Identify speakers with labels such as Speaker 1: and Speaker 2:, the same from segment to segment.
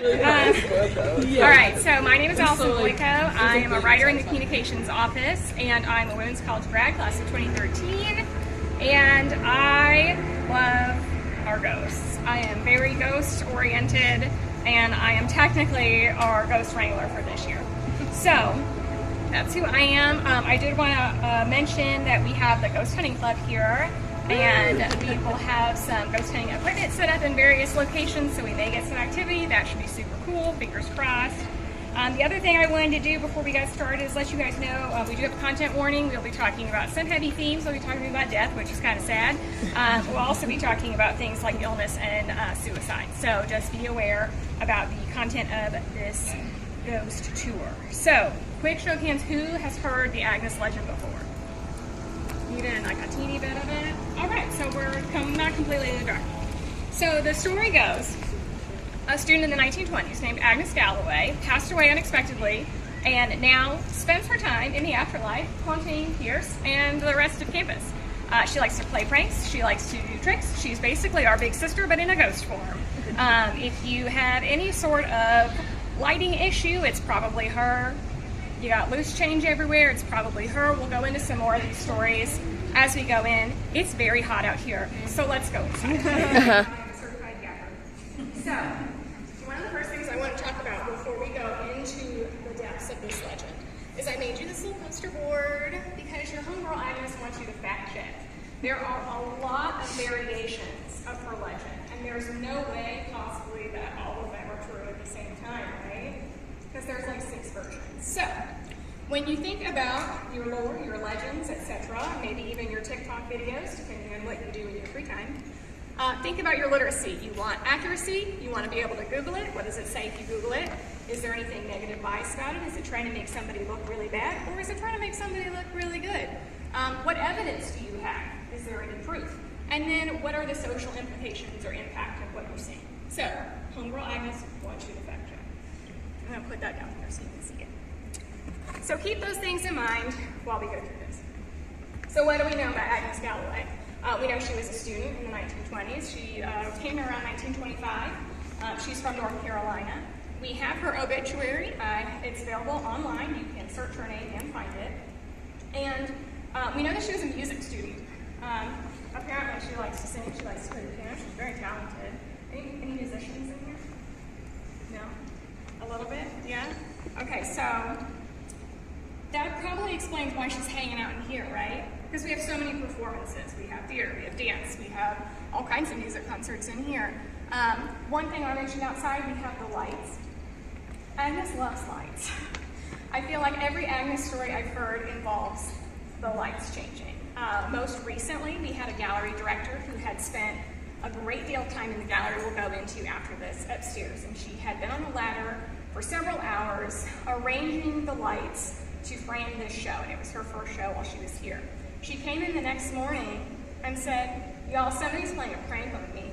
Speaker 1: All right, so my name is Allison Boyko. I am a writer in the communications office, and I'm a women's college grad, class of 2013, and I love our ghosts. I am very ghost-oriented, and I am technically our ghost wrangler for this year. So that's who I am. I did want to mention that we have the Ghost Hunting Club here, and we will have some ghost hunting equipment set up in various locations, so we may get some activity. That should be super cool, fingers crossed. The other thing I wanted to do before we got started is let you guys know we do have a content warning. We'll be talking about some heavy themes. We'll be talking about death, which is kind of sad. We'll also be talking about things like illness and suicide. So just be aware about the content of this ghost tour. So, quick show of hands, who has heard the Agnes legend before? Even like a teeny bit of it? Alright, so we're not completely in the dark. So the story goes, a student in the 1920s named Agnes Galloway passed away unexpectedly and now spends her time in the afterlife haunting Pierce and the rest of campus. She likes to play pranks, she likes to do tricks. She's basically our big sister, but in a ghost form. If you have any sort of lighting issue, it's probably her. You got loose change everywhere, it's probably her. We'll go into some more of these stories as we go in. It's very hot out here, so let's go inside. I'm a certified gaffer. So, one of the first things I want to talk about before we go into the depths of this legend is I made you this little poster board because your homegirl Agnes wants you to fact check. There are a lot of variations of her legend, and there's no way possibly that all of them are true at the same time, right? Because there's like 6 versions. So, when you think about your lore, your legends, etc., maybe even your TikTok videos, depending on what you do in your free time, think about your literacy. You want accuracy, you want to be able to Google it. What does it say if you Google it? Is there anything negative bias about it? Is it trying to make somebody look really bad, or is it trying to make somebody look really good? What evidence do you have? Is there any proof? And then what are the social implications or impact of what you're seeing? So, homegirl Agnes wants you to fact check. I'm going to put that down there so you can see it. So keep those things in mind while we go through this. So what do we know about Agnes Galloway? We know she was a student in the 1920s. She came around 1925. She's from North Carolina. We have her obituary. It's available online. You can search her name and find it. And we know that she was a music student. Apparently she likes to sing, she likes to play the piano. She's very talented. Any musicians in here? No? A little bit? Yeah? Okay, so that probably explains why she's hanging out in here, right? Because we have so many performances. We have theater, we have dance, we have all kinds of music concerts in here. One thing I mentioned outside, we have the lights. Agnes loves lights. I feel like every Agnes story I've heard involves the lights changing. Most recently, we had a gallery director who had spent a great deal of time in the gallery we'll go into after this upstairs, and she had been on a ladder for several hours arranging the lights to frame this show, and it was her first show while she was here. She came in the next morning and said, y'all, somebody's playing a prank on me.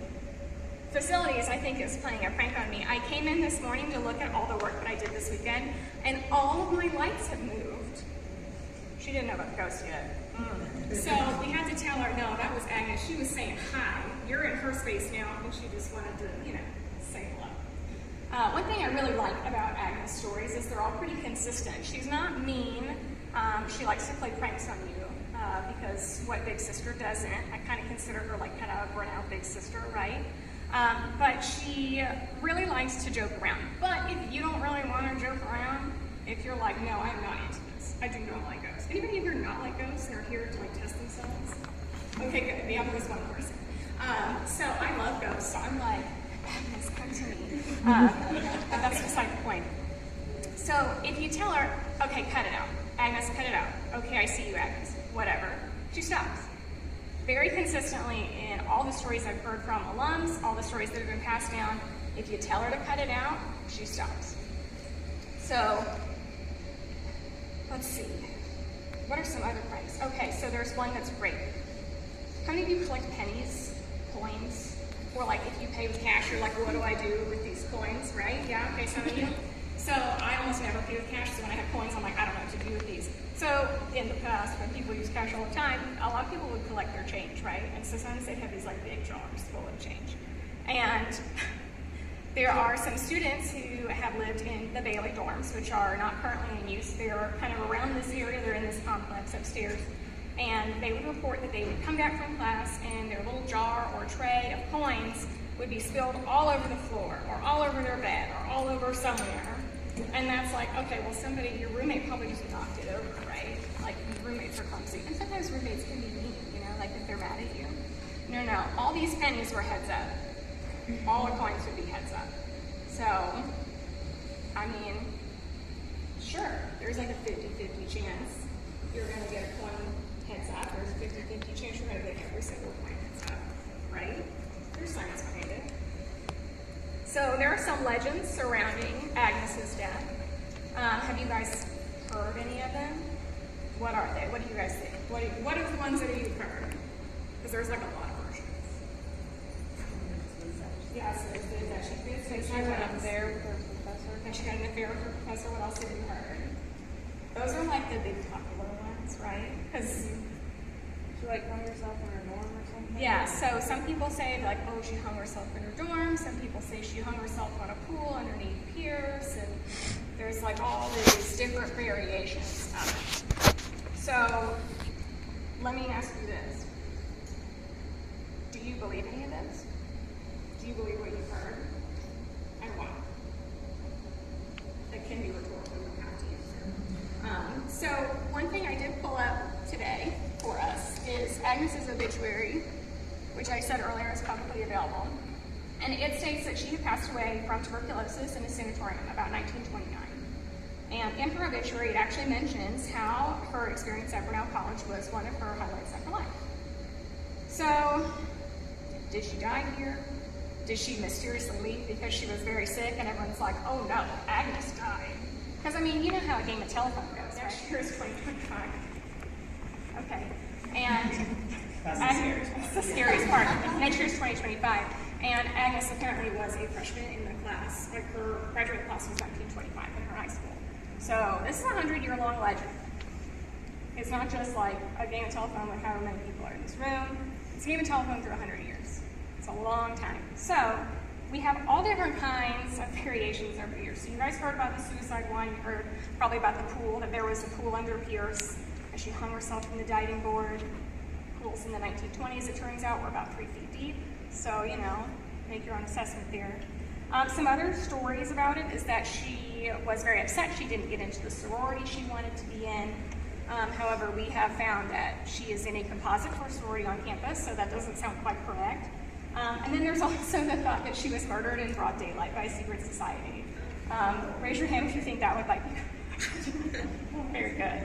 Speaker 1: Facilities, I think, is playing a prank on me. I came in this morning to look at all the work that I did this weekend, and all of my lights have moved. She didn't know about the ghost yet. So we had to tell her, no, that was Agnes. She was saying hi. You're in her space now, and she just wanted to, say hello. One thing I really like about Agnes' stories is they're all pretty consistent. She's not mean. She likes to play pranks on you because what big sister doesn't? I kind of consider her like kind of a Brenau big sister, right? But she really likes to joke around. But if you don't really want to joke around, if you're like, no, I'm not into this. I do not like ghosts. Anybody here not like ghosts and are here to like test themselves? Okay, good. The other was one person. So I love ghosts. So I'm like, Agnes, come to me. But that's beside the point. So if you tell her, okay, cut it out. Agnes, cut it out. Okay, I see you, Agnes. Whatever. She stops. Very consistently in all the stories I've heard from alums, all the stories that have been passed down, if you tell her to cut it out, she stops. So, let's see. What are some other pranks? Okay, so there's one that's great. How many of you collect pennies, coins? Or like if you pay with cash, you're like, what do I do with these coins, right? Yeah, okay, some of you. So I almost never pay with cash, so when I have coins, I'm like, I don't know what to do with these. So in the past, when people use cash all the time, a lot of people would collect their change, right? And so sometimes they'd have these like big jars full of change. And There are some students who have lived in the Bailey dorms, which are not currently in use. They're kind of around this area. They're in this complex upstairs. And they would report that they would come back from class and their little jar or tray of coins would be spilled all over the floor or all over their bed or all over somewhere. And that's like, okay, well, somebody, your roommate probably just knocked it over, right? Like, roommates are clumsy. And sometimes roommates can be mean, you know, like if they're mad at you. No, no, all these pennies were heads up. All the coins would be heads up. So, I mean, sure, there's like a 50-50 chance you're going to get a coin heads up. There's a 50-50 chance you're going to get every single coin heads up, right? There's science behind it. So there are some legends surrounding Agnes's death. Have you guys heard any of them? What are they? What do you guys think? What are the ones that you've heard? Because there's like a lot of versions. Yes, there's that she committed suicide.
Speaker 2: She went up there with her professor.
Speaker 1: And she had an affair with her professor. What else have you heard? Those are like the big popular ones, right? Because
Speaker 2: she like hung herself in her dorm or something?
Speaker 1: Yeah, so some people say like, oh, she hung herself in her dorm. Some people say she hung herself on a pool underneath piers, and there's like all these different variations of it. So let me ask you this. Do you believe any of this? Do you believe what you've heard? And why? That can be rhetorical, you don't have to answer. So one thing I did pull up today for us is Agnes's obituary, which I said earlier is publicly available. And it states that she had passed away from tuberculosis in a sanatorium about 1929. And in her obituary, it actually mentions how her experience at Brenau College was one of her highlights of her life. So, did she die here? Did she mysteriously leave because she was very sick and everyone's like, oh no, Agnes died? Because, I mean, you know how a game of telephone goes. Next year is 2025. Okay. And that's the scariest part. Next year is 2025. And Agnes apparently was a freshman in the class. Like, her graduate class was 1925 in her high school. So this is a 100-year-long legend. It's not just like a game of telephone with however many people are in this room. It's a game of telephone through 100 years. It's a long time. So we have all different kinds of variations over the years. So you guys heard about the suicide one. You heard probably about the pool, that there was a pool under Pierce, and she hung herself from the diving board. Pools in the 1920s, it turns out, were about 3 feet deep. So, you know, make your own assessment there. Some other stories about it is that she was very upset she didn't get into the sorority she wanted to be in. However, we have found that she is in a composite for sorority on campus, so that doesn't sound quite correct. And then there's also the thought that she was murdered in broad daylight by a secret society. Raise your hand if you think that would like be very good.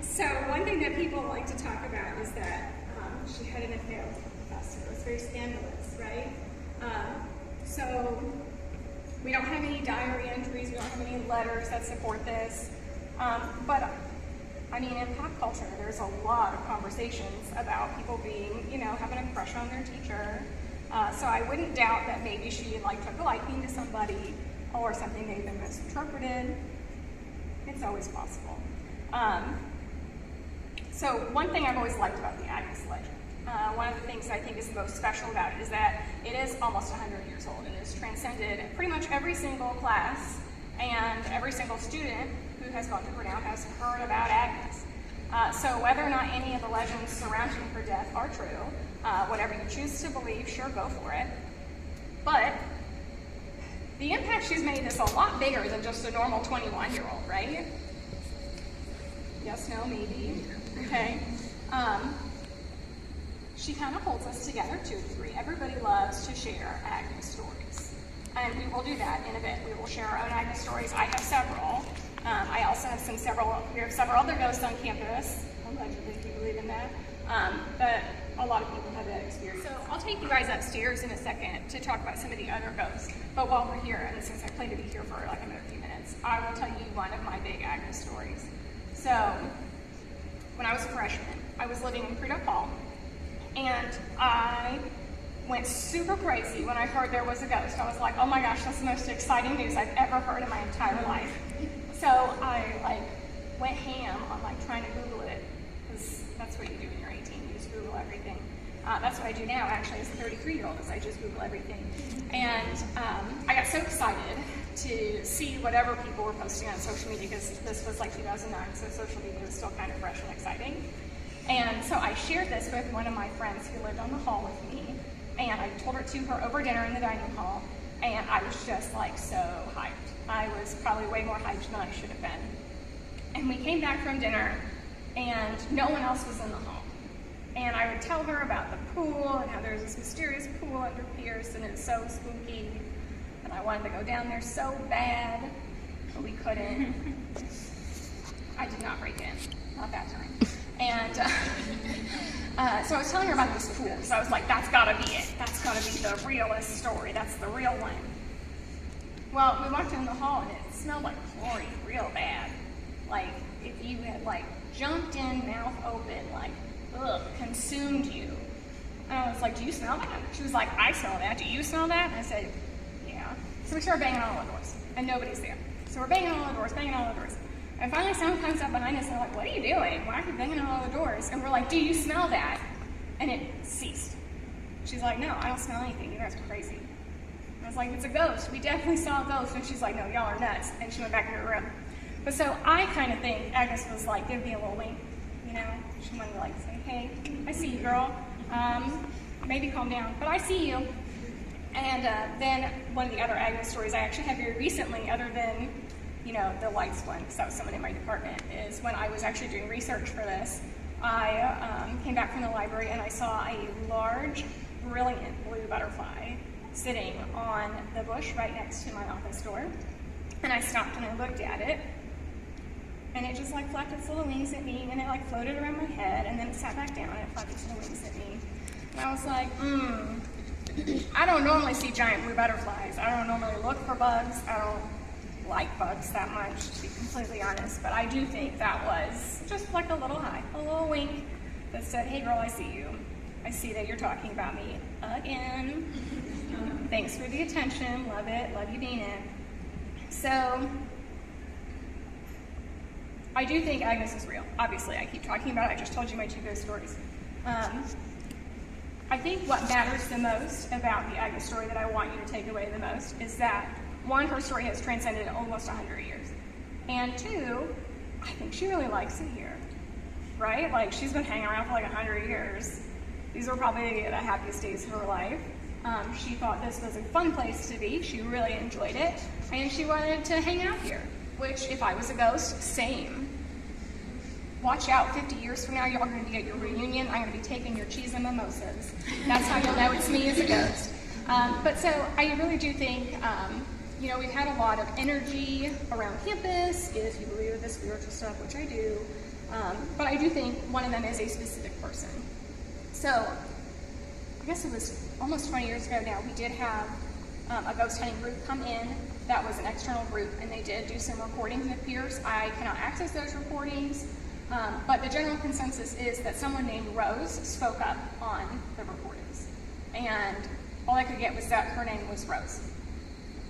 Speaker 1: So one thing that people like to talk about is that she had an affair with her professor. It was very scandalous, right? So we don't have any diary entries, we don't have any letters that support this. But I mean, in pop culture, there's a lot of conversations about people being, you know, having a crush on their teacher. So I wouldn't doubt that maybe she like took a liking to somebody or something may have been misinterpreted. It's always possible. So one thing I've always liked about the Agnes legend, one of the things I think is the most special about it is that it is almost 100 years old and has transcended pretty much every single class and every single student who has gone to Brenau has heard about Agnes. So whether or not any of the legends surrounding her death are true, whatever you choose to believe, sure, go for it. But the impact she's made is a lot bigger than just a normal 21-year-old, right? Yes, no, maybe. Okay. She kind of holds us together to a degree. Everybody loves to share Agnes stories. And we will do that in a bit. We will share our own Agnes stories. I have several. I also have we have several other ghosts on campus, allegedly, if you believe in that. But a lot of people have that experience. So I'll take you guys upstairs in a second to talk about some of the other ghosts. But while we're here, and since I plan to be here for like another few minutes, I will tell you one of my big Agnes stories. So when I was a freshman, I was living in Brenau Hall, and I went super crazy when I heard there was a ghost. I was like, oh my gosh, that's the most exciting news I've ever heard in my entire life. So I went ham on trying to Google it, because that's what you do when you're 18, you just Google everything. That's what I do now, actually, as a 33-year-old, is I just Google everything. And I got so excited to see whatever people were posting on social media, because this was like 2009, so social media was still kind of fresh and exciting. And so I shared this with one of my friends who lived on the hall with me, and I told her to her over dinner in the dining hall, and I was just like so hyped. I was probably way more hyped than I should have been. And we came back from dinner, and no one else was in the hall. And I would tell her about the pool and how there's this mysterious pool under Pierce, and it's so spooky. And I wanted to go down there so bad, but we couldn't. I did not break in, not that time. And so I was telling her about this pool. So I was like, that's gotta be it. That's gotta be the realest story. That's the real one. Well, we walked in the hall and it smelled like chlorine real bad. Like if you had like jumped in, mouth open, like ugh, consumed you. And I was like, do you smell that? She was like, I smell that. Do you smell that? And I said, yeah. So we started banging on all the doors and nobody's there. So we're banging on all the doors, banging on all the doors. And finally someone comes up behind us and they're like, what are you doing? Why are you banging on all the doors? And we're like, do you smell that? And it ceased. She's like, no, I don't smell anything. You guys are crazy. I was like, it's a ghost. We definitely saw a ghost. And she's like, no, y'all are nuts. And she went back in her room. But so I kind of think Agnes was like, give me a little wink, you know? She wanted to like say, hey, I see you, girl. Maybe calm down, but I see you. And then one of the other Agnes stories I actually had very recently, other than, you know, the lights one, because that was someone in my department, is when I was actually doing research for this, I came back from the library and I saw a large, brilliant blue butterfly sitting on the bush right next to my office door. And I stopped and I looked at it, and it just like flapped its little wings at me, and it like floated around my head, and then it sat back down and it flapped its little wings at me. And I was like, I don't normally see giant blue butterflies. I don't normally look for bugs. I don't like bugs that much, to be completely honest, but I do think that was just like a little hi, a little wink that said, hey girl, I see you. I see that you're talking about me again. Thanks for the attention, love it, love you being it. So, I do think Agnes is real. Obviously, I keep talking about it. I just told you my two ghost stories. I think what matters the most about the Agnes story that I want you to take away the most is that, one, her story has transcended almost 100 years. And two, I think she really likes it here, right? Like, she's been hanging around for like 100 years. These were probably the happiest days of her life. She thought this was a fun place to be. She really enjoyed it. And she wanted to hang out here, which, if I was a ghost, same. Watch out, 50 years from now, y'all are going to be at your reunion. I'm going to be taking your cheese and mimosas. That's how you'll know it's me as a ghost. But so I really do think, you know, we've had a lot of energy around campus, if you believe in the spiritual stuff, which I do. But I do think one of them is a specific person. So I guess it was almost 20 years ago now, we did have a ghost hunting group come in. That was an external group, and they did do some recordings with Pierce. I cannot access those recordings. But the general consensus is that someone named Rose spoke up on the recordings. And all I could get was that her name was Rose.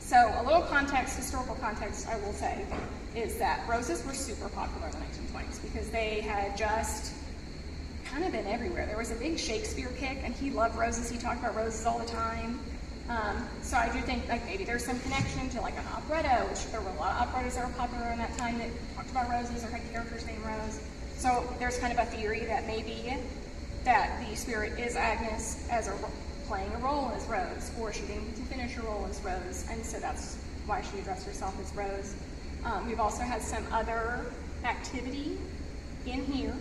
Speaker 1: So a little context, historical context, I will say, is that roses were super popular in the 1920s because they had just kind of been everywhere. There was a big Shakespeare kick, and he loved roses. He talked about roses all the time. So I do think like maybe there's some connection to like an operetta, which there were a lot of operettas that were popular in that time that talked about roses or had characters named Rose. So there's kind of a theory that maybe that the spirit is Agnes as playing a role as Rose, or she didn't get to finish her role as Rose, and so that's why she addressed herself as Rose. We've also had some other activity in here,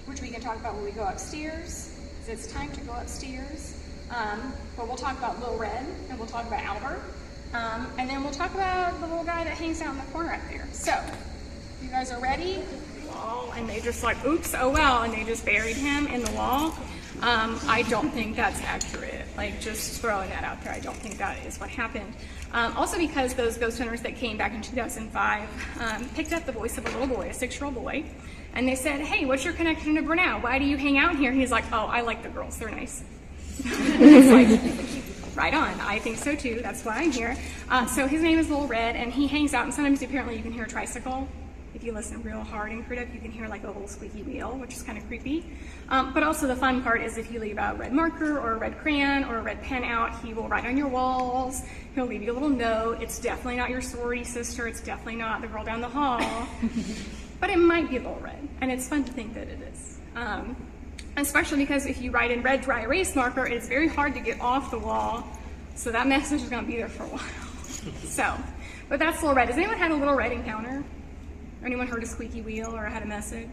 Speaker 1: which we can talk about when we go upstairs. So it's time to go upstairs. But we'll talk about Lil Red, and we'll talk about Albert, and then we'll talk about the little guy that hangs out in the corner up there. So, you guys are ready? Oh, and they just like, oops, oh well, and they just buried him in the wall. I don't think that's accurate. Like, just throwing that out there, I don't think that is what happened. Also because those ghost hunters that came back in 2005 picked up the voice of a little boy, a 6-year-old boy, and they said, hey, what's your connection to Brenau? Why do you hang out here? He's like, oh, I like the girls, they're nice. It's like, right on, I think so too, that's why I'm here. So his name is Lil Red, and he hangs out, and sometimes apparently you can hear a tricycle. if you listen real hard and critic, you can hear like a little squeaky wheel, which is kind of creepy. But also the fun part is if you leave a red marker or a red crayon or a red pen out, he will write on your walls. He'll leave you a little note. It's definitely not your sorority sister. It's definitely not the girl down the hall. But it might be a little red, and it's fun to think that it is. Especially because if you write in red dry erase marker, it's very hard to get off the wall. So that message is going to be there for a while. But that's little red. Has anyone had a little red encounter? Anyone heard a squeaky wheel or had a message?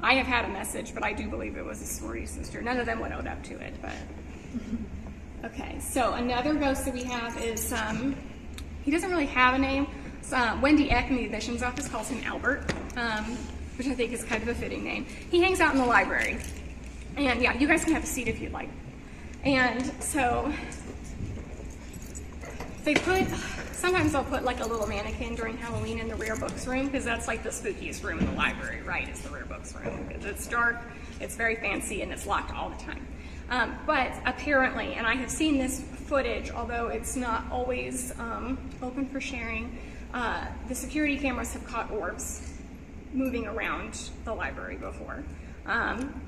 Speaker 1: I have had a message, but I do believe it was a sorority sister. None of them would own up to it, but. Okay, so another ghost that we have is, he doesn't really have a name. Wendy Eck in the admissions office calls him Albert, which I think is kind of a fitting name. He hangs out in the library. And yeah, you guys can have a seat if you'd like. And so, sometimes they'll put like a little mannequin during Halloween in the rare books room, because that's like the spookiest room in the library, right, is the rare books room. It's dark, it's very fancy, and it's locked all the time. But apparently, and I have seen this footage, although it's not always open for sharing, the security cameras have caught orbs moving around the library before.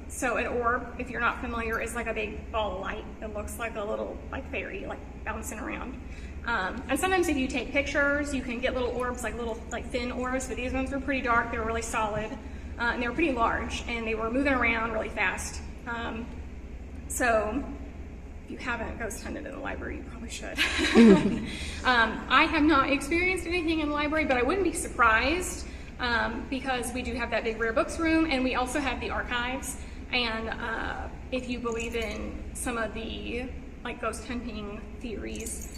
Speaker 1: So an orb, if you're not familiar, is like a big ball of light. It looks like a little fairy, like bouncing around. And sometimes if you take pictures, you can get little orbs, like thin orbs, but these ones were pretty dark, they were really solid, and they were pretty large, and they were moving around really fast. So if you haven't ghost hunted in the library, you probably should. I have not experienced anything in the library, but I wouldn't be surprised, because we do have that big rare books room, and we also have the archives. And if you believe in some of the ghost hunting theories,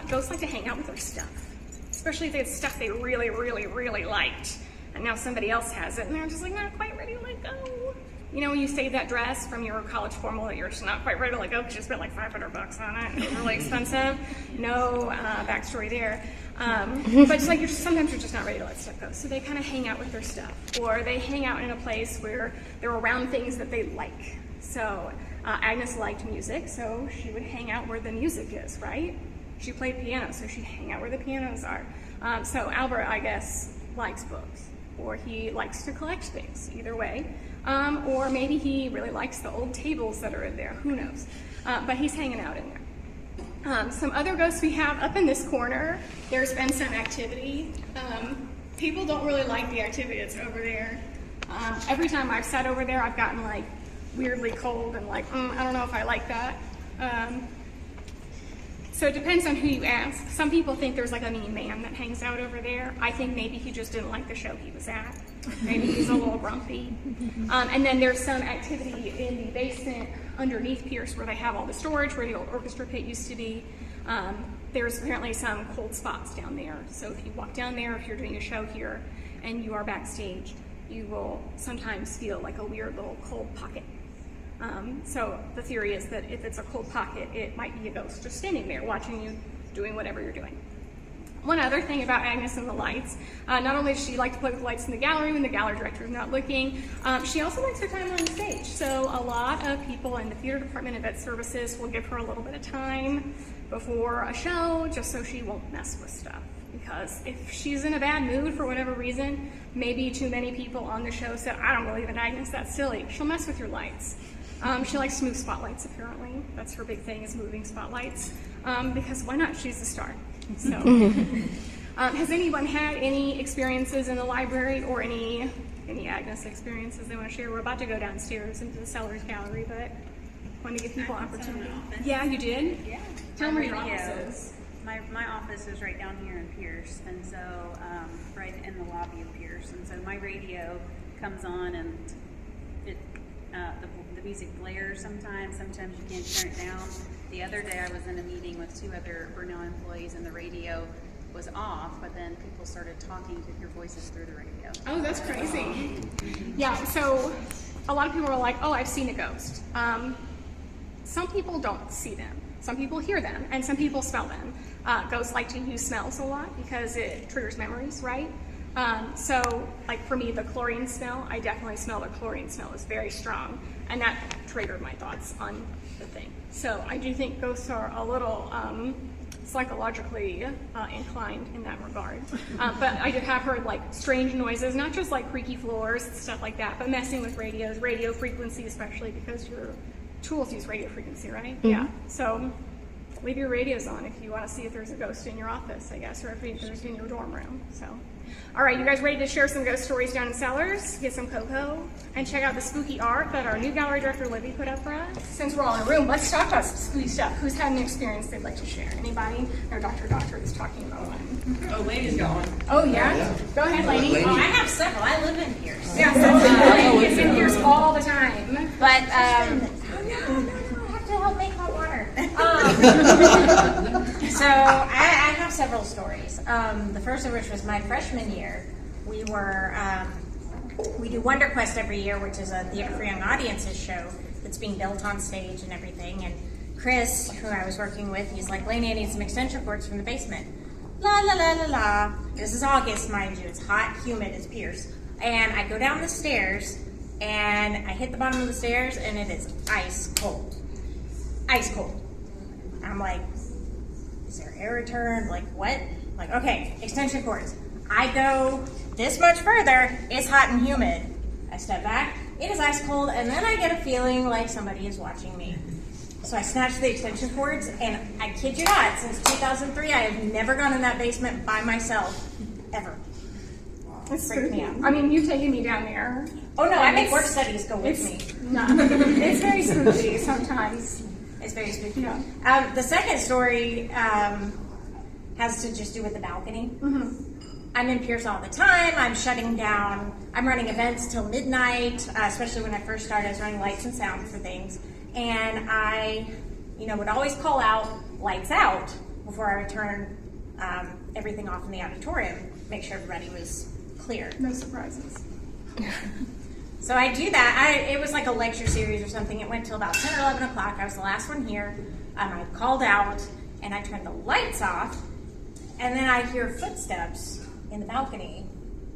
Speaker 1: ghosts like to hang out with their stuff, especially if it's stuff they really, really, really liked, and now somebody else has it, and they're just like not quite ready to let go. You know, when you save that dress from your college formal that you're just not quite ready to let go because you spent like $500 on it, and it was really expensive. No backstory there. But it's like sometimes you're just not ready to let stuff go. So they kind of hang out with their stuff, or they hang out in a place where they're around things that they like. So Agnes liked music, so she would hang out where the music is, right? She played piano, so she'd hang out where the pianos are. So Albert, I guess, likes books, or he likes to collect things, either way. Or maybe he really likes the old tables that are in there, who knows. But he's hanging out in there. Some other ghosts we have up in this corner, there's been some activity. People don't really like the activity that's over there. Every time I've sat over there, I've gotten like weirdly cold and like, I don't know if I like that. So it depends on who you ask. Some people think there's like a mean man that hangs out over there. I think maybe he just didn't like the show he was at. Maybe he's a little grumpy. And then there's some activity in the basement underneath Pierce where they have all the storage, where the old orchestra pit used to be. There's apparently some cold spots down there. So if you walk down there, if you're doing a show here and you are backstage, you will sometimes feel like a weird little cold pocket. So the theory is that if it's a cold pocket, it might be a ghost just standing there watching you doing whatever you're doing. One other thing about Agnes and the lights, not only does she like to play with lights in the gallery when the gallery director is not looking, she also likes her time on stage. So a lot of people in the theater department and vet services will give her a little bit of time before a show just so she won't mess with stuff. Because if she's in a bad mood for whatever reason, maybe too many people on the show said, I don't believe in Agnes, that's silly, she'll mess with your lights. She likes to move spotlights, apparently. That's her big thing, is moving spotlights. Because why not? She's a star. So, has anyone had any experiences in the library or any Agnes experiences they want to share? We're about to go downstairs into the Sellers Gallery, but I want to give people opportunity. Yeah, you did?
Speaker 3: Yeah.
Speaker 1: Tell them where your office is.
Speaker 3: My office is right down here in Pierce, and so right in the lobby of Pierce, and so my radio comes on, and it the music blares sometimes you can't turn it down. The other day I was in a meeting with 2 other Brenau employees, and the radio was off, but then people started talking to your voices through the radio.
Speaker 1: Oh, that's crazy. Yeah, so a lot of people are like, oh, I've seen a ghost. Some people don't see them. Some people hear them, and some people smell them. Ghosts like to use smells a lot because it triggers memories, right? So, like for me, the chlorine smell, I definitely smell the chlorine smell is very strong, and that triggered my thoughts on the thing. So I do think ghosts are a little psychologically inclined in that regard. But I did have heard like strange noises, not just like creaky floors and stuff like that, but messing with radios, radio frequency, especially because your tools use radio frequency, right? Yeah. So leave your radios on if you want to see if there's a ghost in your office, I guess, or if there's in your dorm room. So, all right, you guys ready to share some ghost stories down in Cellars, get some cocoa, and check out the spooky art that our new gallery director, Libby, put up for us? Since we're all in a room, let's talk about some spooky stuff. Who's had an experience they'd like to share? Anybody? Or Dr. is talking about one.
Speaker 2: Oh, Lady's going.
Speaker 1: Oh, yeah? Go ahead, lady.
Speaker 4: Oh, I have several. I live in Pierce.
Speaker 1: Yeah, so it's in Pierce all the time.
Speaker 4: But, no, I have to help make hot water. So I have several stories. The first of which was my freshman year. We do Wonder Quest every year, which is a Theater for Young Audiences show that's being built on stage and everything. And Chris, who I was working with, he's like, Lainey, I need some extension cords from the basement. La la la la la. This is August, mind you. It's hot, humid, it's Pierce. And I go down the stairs, and I hit the bottom of the stairs, and it is ice cold. Ice cold. I'm like, is there air return? Like, what? Like, okay, extension cords. I go this much further, it's hot and humid. I step back, it is ice cold, and then I get a feeling like somebody is watching me. So I snatch the extension cords, and I kid you not, since 2003, I have never gone in that basement by myself, ever.
Speaker 1: It's
Speaker 4: Freaked me
Speaker 1: spooky.
Speaker 4: out.
Speaker 1: I mean, you've taken me down there.
Speaker 4: Oh no, I make work studies go with me.
Speaker 1: No, it's very spooky sometimes.
Speaker 4: It's very spooky.
Speaker 1: Yeah.
Speaker 4: The second story has to just do with the balcony. I'm in Pierce all the time. I'm shutting down. I'm running events till midnight, especially when I first started. I was running lights and sound for things. And I, would always call out lights out before I would turn everything off in the auditorium, make sure everybody was clear.
Speaker 1: No surprises.
Speaker 4: So I do that. It was like a lecture series or something. It went till about 10 or 11 o'clock. I was the last one here. I called out, and I turned the lights off, and then I hear footsteps in the balcony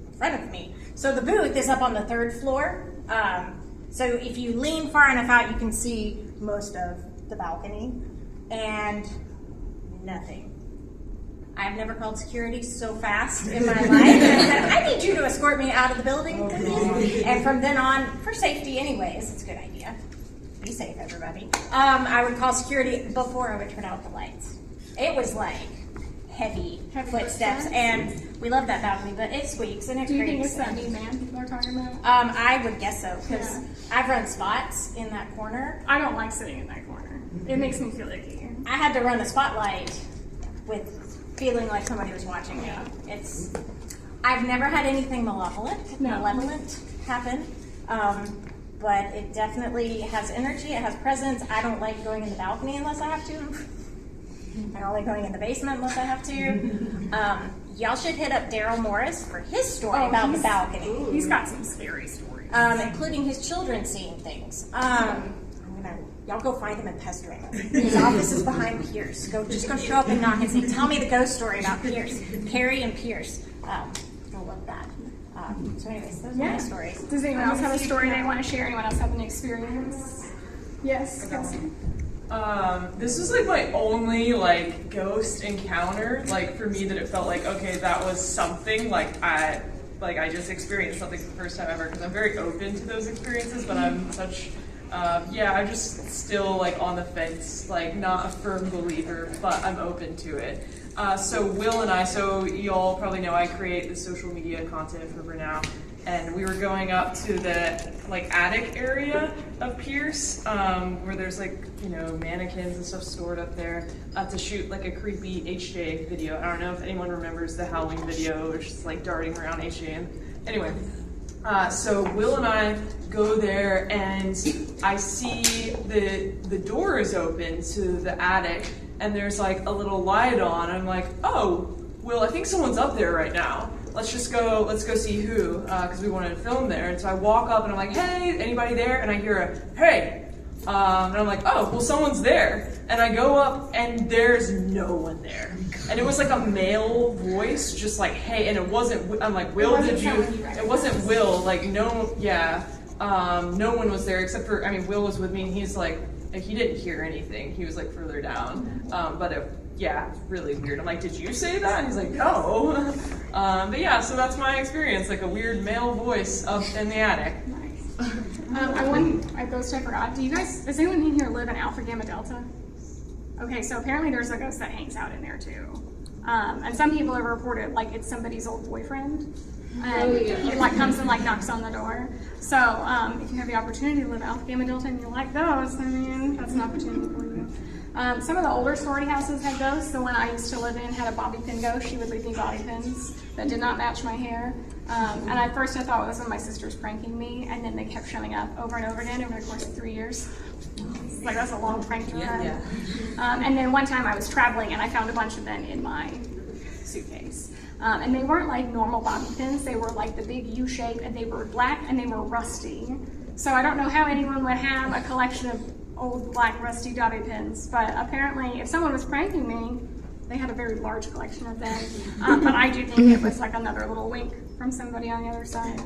Speaker 4: in front of me. So the booth is up on the 3rd floor. So if you lean far enough out, you can see most of the balcony, and nothing. I've never called security so fast in my life. I said, I need you to escort me out of the building, please. And from then on, for safety anyways, it's a good idea. Be safe, everybody. I would call security before I would turn out the lights. It was like heavy footsteps, and we love that balcony, but it squeaks and it
Speaker 1: Do you
Speaker 4: creaks.
Speaker 1: think it's that mean man people are talking about?
Speaker 4: I would guess so, because I've run spots in that corner.
Speaker 1: I don't like sitting in that corner. It makes me feel icky.
Speaker 4: I had to run the spotlight with feeling like somebody was watching me.
Speaker 1: Yeah.
Speaker 4: I've never had anything malevolent happen, but it definitely has energy, it has presence. I don't like going in the balcony unless I have to. I don't like going in the basement unless I have to. Y'all should hit up Daryl Morris for his story about the balcony.
Speaker 1: He's got some scary stories.
Speaker 4: Including his children seeing things. Y'all go find him and pester him. His office is behind Pierce. Just go show up and knock and say, tell me the ghost story about Pierce. Perry and Pierce. You'll love that. So anyways, those are my stories.
Speaker 1: Does anyone else have a story they want to share? Anyone else have an experience? Yes, Kelsey.
Speaker 2: This was like my only ghost encounter. For me, that it felt like, okay, that was something. I just experienced something for the first time ever, because I'm very open to those experiences, but I'm such. I'm just still on the fence, not a firm believer, but I'm open to it. So Will and I, so y'all probably know I create the social media content for Brenau, and we were going up to the attic area of Pierce, where there's mannequins and stuff stored up there, to shoot a creepy HJ video. I don't know if anyone remembers the Halloween video, which is darting around HJ. Anyway. So Will and I go there, and I see the door is open to the attic, and there's a little light on. I'm like, oh, Will, I think someone's up there right now. Let's go see who, because we wanted to film there. And so I walk up, and I'm like, hey, anybody there? And I hear a, hey. And I'm like, oh, well, someo's there. And I go up, and there's no one there. And it was a male voice, just hey, and it wasn't, I'm like, Will, did you? It wasn't Will, no one was there except for, Will was with me, and he's he didn't hear anything. He was further down. But yeah, it's really weird. I'm like, did you say that? And he's like, no. But yeah, so that's my experience, like a weird male voice up in the attic.
Speaker 1: I ghost I forgot. Does anyone in here live in Alpha Gamma Delta? Okay, so apparently there's a ghost that hangs out in there too. And some people have reported like it's somebody's old boyfriend. And he like comes and like knocks on the door. So if you have the opportunity to live Alpha Gamma Delta and you like those, I mean, that's an opportunity for you. Some of the older sorority houses had ghosts. The one I used to live in had a bobby pin ghost. She would leave me bobby pins that did not match my hair. And at first I thought it was one of my sisters pranking me, and then they kept showing up over and over again over the course of 3 years. It's like, that's a long prank to run.
Speaker 2: Yeah.
Speaker 1: And then one time I was traveling and I found a bunch of them in my suitcase. And they weren't like normal bobby pins. They were like the big U shape, and they were black and they were rusty. So I don't know how anyone would have a collection of old black rusty bobby pins, but apparently if someone was pranking me, they had a very large collection of them. But I do think it was like another little wink from somebody on the other side.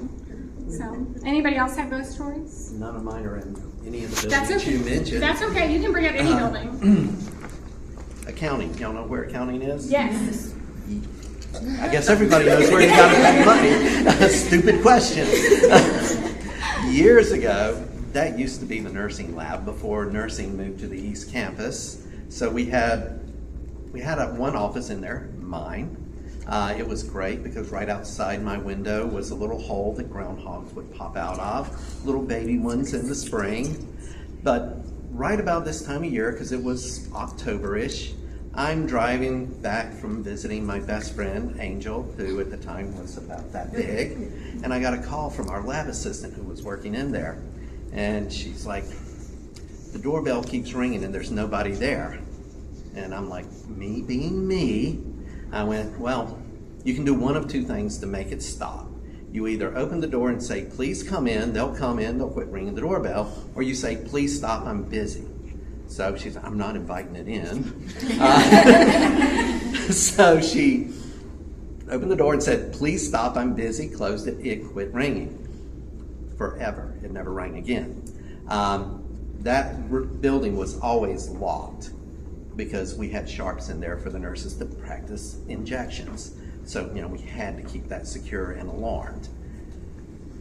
Speaker 1: So, anybody else have ghost stories?
Speaker 5: None of mine are in any of the
Speaker 1: That's
Speaker 5: buildings
Speaker 1: okay.
Speaker 5: you mentioned.
Speaker 1: That's okay. You can bring up any building.
Speaker 5: Accounting. Y'all know where accounting is?
Speaker 1: Yes.
Speaker 5: I guess everybody knows where you got to pay money. Stupid question. Years ago, that used to be the nursing lab before nursing moved to the East Campus. So we had one office in there, mine. It was great because right outside my window was a little hole that groundhogs would pop out of, little baby ones in the spring. But right about this time of year, because it was October-ish, I'm driving back from visiting my best friend, Angel, who at the time was about that big, and I got a call from our lab assistant who was working in there. And she's like, the doorbell keeps ringing and there's nobody there. And I'm like, me being me, I went, well, you can do one of two things to make it stop. You either open the door and say, please come in, they'll come in, they'll quit ringing the doorbell, or you say, please stop, I'm busy. So she's like, I'm not inviting it in. So she opened the door and said, please stop, I'm busy, closed it, it quit ringing. Forever. It never rang again. That building was always locked because we had sharps in there for the nurses to practice injections. So, we had to keep that secure and alarmed.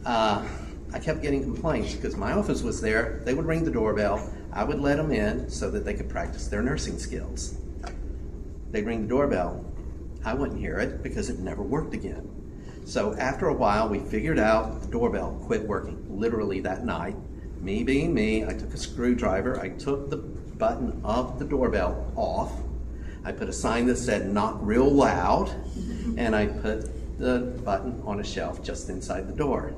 Speaker 5: I kept getting complaints because my office was there. They would ring the doorbell. I would let them in so that they could practice their nursing skills. They'd ring the doorbell. I wouldn't hear it because it never worked again. So after a while, we figured out the doorbell quit working literally that night. Me being me, I took a screwdriver, I took the button of the doorbell off. I put a sign that said knock real loud, and I put the button on a shelf just inside the door.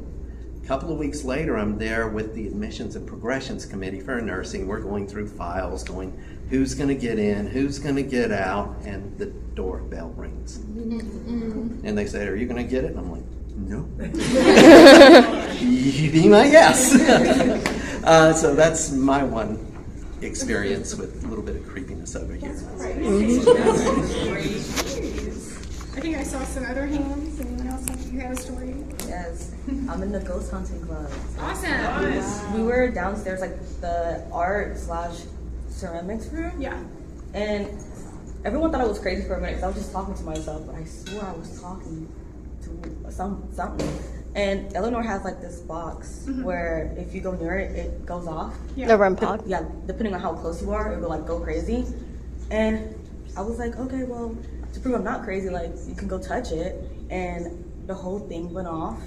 Speaker 5: A couple of weeks later, I'm there with the admissions and progressions committee for nursing. We're going through files, going who's going to get in, who's going to get out, and the doorbell rings. And they say, are you going to get it? And I'm like, no. You be my guess. So that's my one experience with a little bit of creepiness over here.
Speaker 1: I think I saw some other hands. Anyone else have a story?
Speaker 6: Yes, I'm in the ghost hunting club.
Speaker 1: Awesome.
Speaker 6: We were downstairs, like the art/ceramics room.
Speaker 1: Yeah.
Speaker 6: And everyone thought I was crazy for a minute because I was just talking to myself, but I swore I was talking to something. And Eleanor has like this box where if you go near it, it goes off.
Speaker 1: Yeah.
Speaker 7: The REM pod.
Speaker 6: Yeah, depending on how close you are, it will like go crazy. And I was like, okay, well, to prove I'm not crazy, like you can go touch it. And the whole thing went off,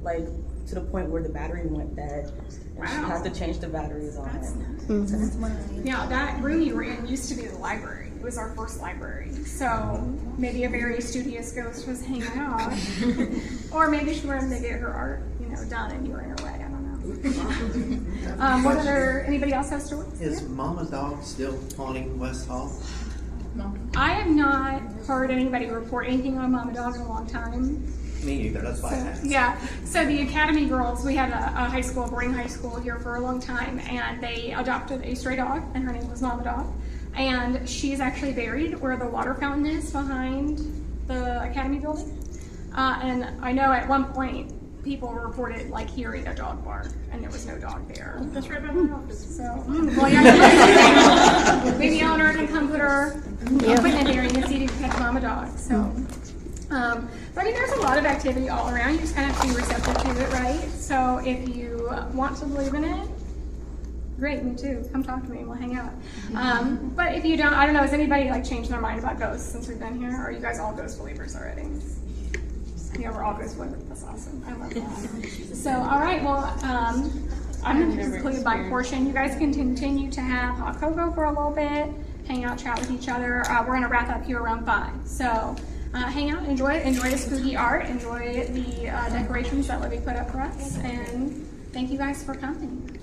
Speaker 6: like to the point where the battery went dead. And she had to change the batteries on
Speaker 1: That's
Speaker 6: it.
Speaker 1: nice.
Speaker 6: So that's my
Speaker 1: Now, that room you were in used to be the library. It was our first library. So maybe a very studious ghost was hanging out. Or maybe she wanted to get her art, done and you were in her way. I don't know. What other, anybody else have stories?
Speaker 5: Is Mama Dog still haunting West Hall?
Speaker 1: I have not heard anybody report anything on Mama Dog in a long time.
Speaker 5: Me either, that's why I asked.
Speaker 1: Yeah, so the Academy girls, we had a high school, boarding high school here for a long time, and they adopted a stray dog, and her name was Mama Dog. And she's actually buried where the water fountain is behind the Academy building. And I know at one point people reported like hearing a dog bark, and there was no dog there. That's right by my office. So, well, yeah. maybe Eleanor can come put her equipment there. You can see to catch mama dog. So, but I mean, there's a lot of activity all around. You just kind of have to be receptive to it, right? So if you want to believe in it, great, me too. Come talk to me. We'll hang out. But if you don't, I don't know. Has anybody like changed their mind about ghosts since we've been here? Or are you guys all ghost believers already? Yeah, we're all ghost believers. That's awesome. I love that. So, all right. Well, I'm going to conclude my portion. You guys can continue to have hot cocoa for a little bit, hang out, chat with each other. We're going to wrap up here around 5. So, hang out, enjoy the spooky art, enjoy the decorations that Libby put up for us, and thank you guys for coming.